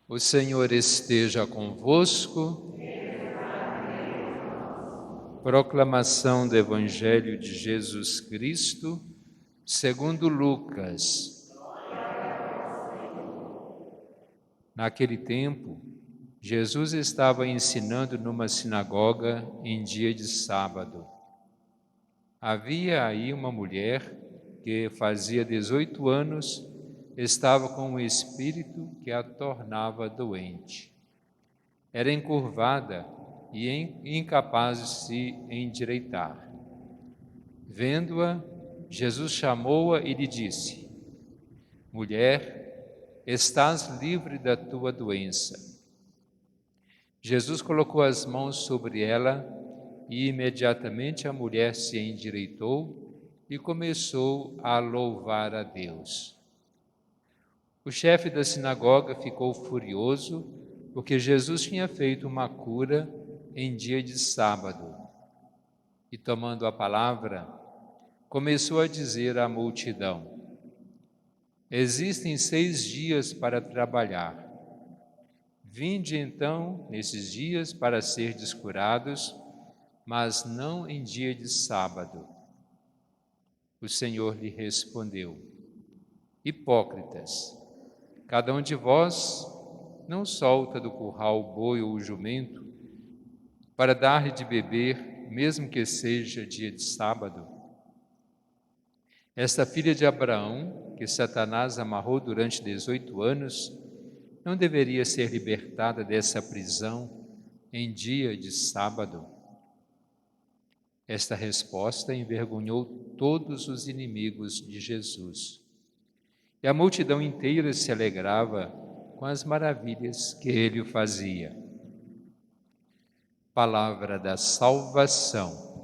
O Senhor esteja convosco. Proclamação do Evangelho de Jesus Cristo, segundo Lucas. Naquele tempo, Jesus estava ensinando numa sinagoga em dia de sábado. Havia aí uma mulher que fazia 18 anos, estava com um espírito que a tornava doente. Era encurvada e incapaz de se endireitar. Vendo-a, Jesus chamou-a e lhe disse: Mulher, estás livre da tua doença. Jesus colocou as mãos sobre ela e imediatamente a mulher se endireitou e começou a louvar a Deus. O chefe da sinagoga ficou furioso porque Jesus tinha feito uma cura em dia de sábado. E tomando a palavra, começou a dizer à multidão: Existem 6 dias para trabalhar. Vinde então nesses dias para serdes curados, mas não em dia de sábado. O Senhor lhe respondeu: Hipócritas, cada um de vós não solta do curral o boi ou o jumento para dar-lhe de beber, mesmo que seja dia de sábado? Esta filha de Abraão, que Satanás amarrou durante 18 anos, não deveria ser libertada dessa prisão em dia de sábado? Esta resposta envergonhou todos os inimigos de Jesus. E a multidão inteira se alegrava com as maravilhas que ele fazia. Palavra da salvação.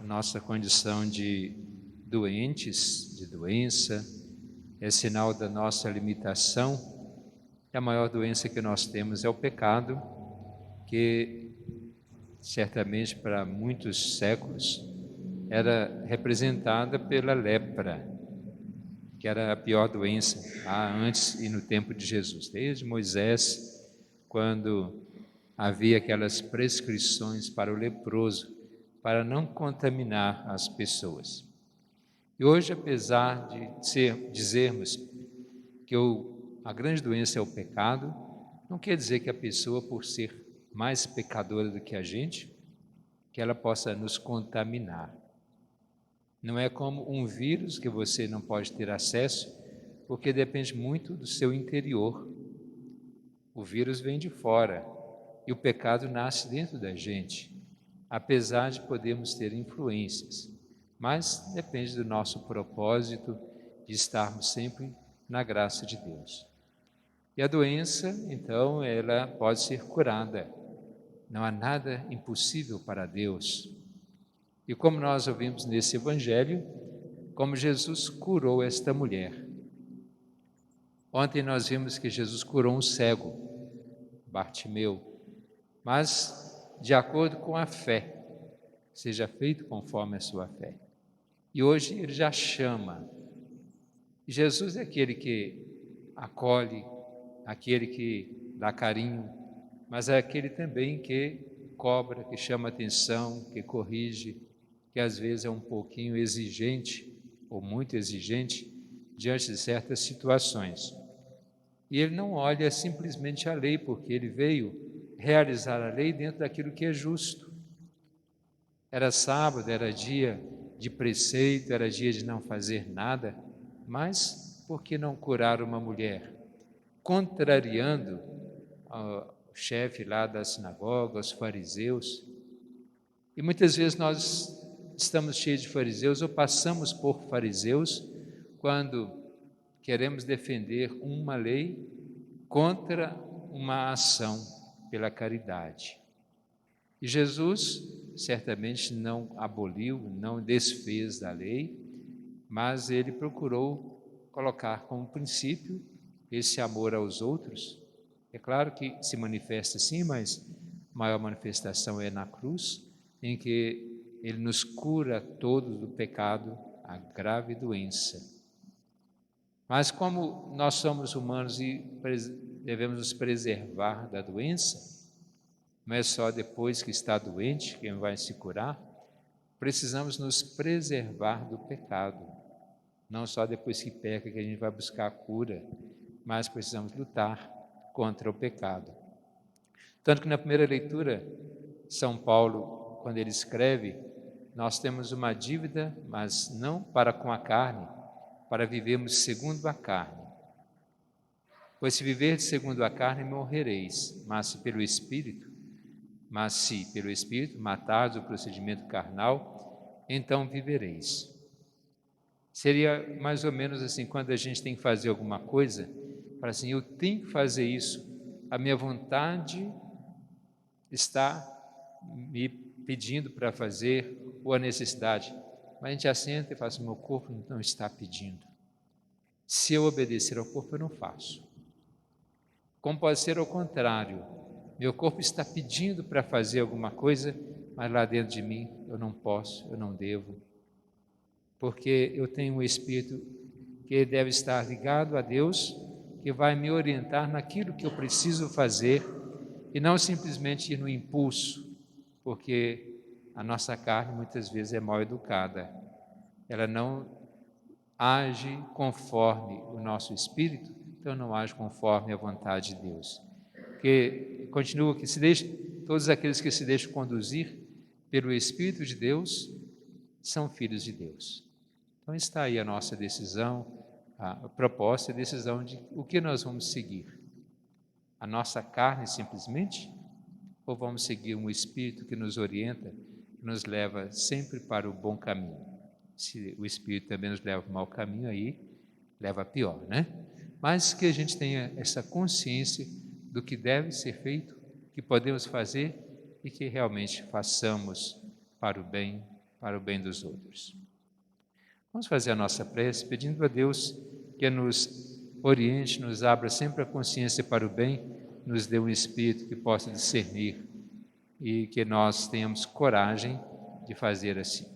Nossa condição de doentes, de doença, é sinal da nossa limitação. E a maior doença que nós temos é o pecado, que certamente para muitos séculos era representada pela lepra, que era a pior doença antes e no tempo de Jesus. Desde Moisés, quando havia aquelas prescrições para o leproso, para não contaminar as pessoas. E hoje, apesar de dizermos que a grande doença é o pecado, não quer dizer que a pessoa, por ser mais pecadora do que a gente, que ela possa nos contaminar. Não é como um vírus que você não pode ter acesso, porque depende muito do seu interior. O vírus vem de fora e o pecado nasce dentro da gente, apesar de podermos ter influências, mas depende do nosso propósito de estarmos sempre na graça de Deus. E a doença, então, ela pode ser curada. Não há nada impossível para Deus. E como nós ouvimos nesse Evangelho, como Jesus curou esta mulher. Ontem nós vimos que Jesus curou um cego, Bartimeu, mas de acordo com a fé, seja feito conforme a sua fé. E hoje ele já chama. Jesus é aquele que acolhe, aquele que dá carinho, mas é aquele também que cobra, que chama atenção, que corrige, que às vezes é um pouquinho exigente, ou muito exigente, diante de certas situações. E ele não olha simplesmente a lei, porque ele veio realizar a lei dentro daquilo que é justo. Era sábado, era dia de preceito, era dia de não fazer nada, mas por que não curar uma mulher? Contrariando o chefe lá da sinagoga, os fariseus. E muitas vezes nós estamos cheios de fariseus ou passamos por fariseus quando queremos defender uma lei contra uma ação pela caridade. E Jesus certamente não aboliu, não desfez da lei, mas ele procurou colocar como princípio esse amor aos outros. É claro que se manifesta sim, mas a maior manifestação é na cruz, em que Ele nos cura todos do pecado, a grave doença. Mas como nós somos humanos e devemos nos preservar da doença, não é só depois que está doente quem vai se curar, precisamos nos preservar do pecado. Não só depois que peca que a gente vai buscar a cura, mas precisamos lutar contra o pecado. Tanto que na primeira leitura, São Paulo, quando ele escreve, nós temos uma dívida, mas não para com a carne, para vivermos segundo a carne. Pois se viverdes segundo a carne, morrereis, mas se pelo Espírito matardes o procedimento carnal, então vivereis. Seria mais ou menos assim, quando a gente tem que fazer alguma coisa, para assim, eu tenho que fazer isso, a minha vontade está me pedindo para fazer, ou a necessidade, mas a gente assenta e fala assim, meu corpo não está pedindo. Se eu obedecer ao corpo, eu não faço. Como pode ser ao contrário, meu corpo está pedindo para fazer alguma coisa, mas lá dentro de mim eu não posso, eu não devo, porque eu tenho um espírito que deve estar ligado a Deus, que vai me orientar naquilo que eu preciso fazer e não simplesmente ir no impulso, porque a nossa carne muitas vezes é mal educada, ela não age conforme o nosso espírito, então não age conforme a vontade de Deus. Porque continua que todos aqueles que se deixam conduzir pelo Espírito de Deus são filhos de Deus. Então está aí a nossa decisão, a proposta e a decisão de o que nós vamos seguir. A nossa carne simplesmente? Ou vamos seguir um Espírito que nos orienta, que nos leva sempre para o bom caminho? Se o Espírito também nos leva para o mau caminho, aí leva a pior, né? Mas que a gente tenha essa consciência do que deve ser feito, que podemos fazer e que realmente façamos para o bem dos outros. Vamos fazer a nossa prece pedindo a Deus que nos oriente, nos abra sempre a consciência para o bem, nos dê um espírito que possa discernir e que nós tenhamos coragem de fazer assim.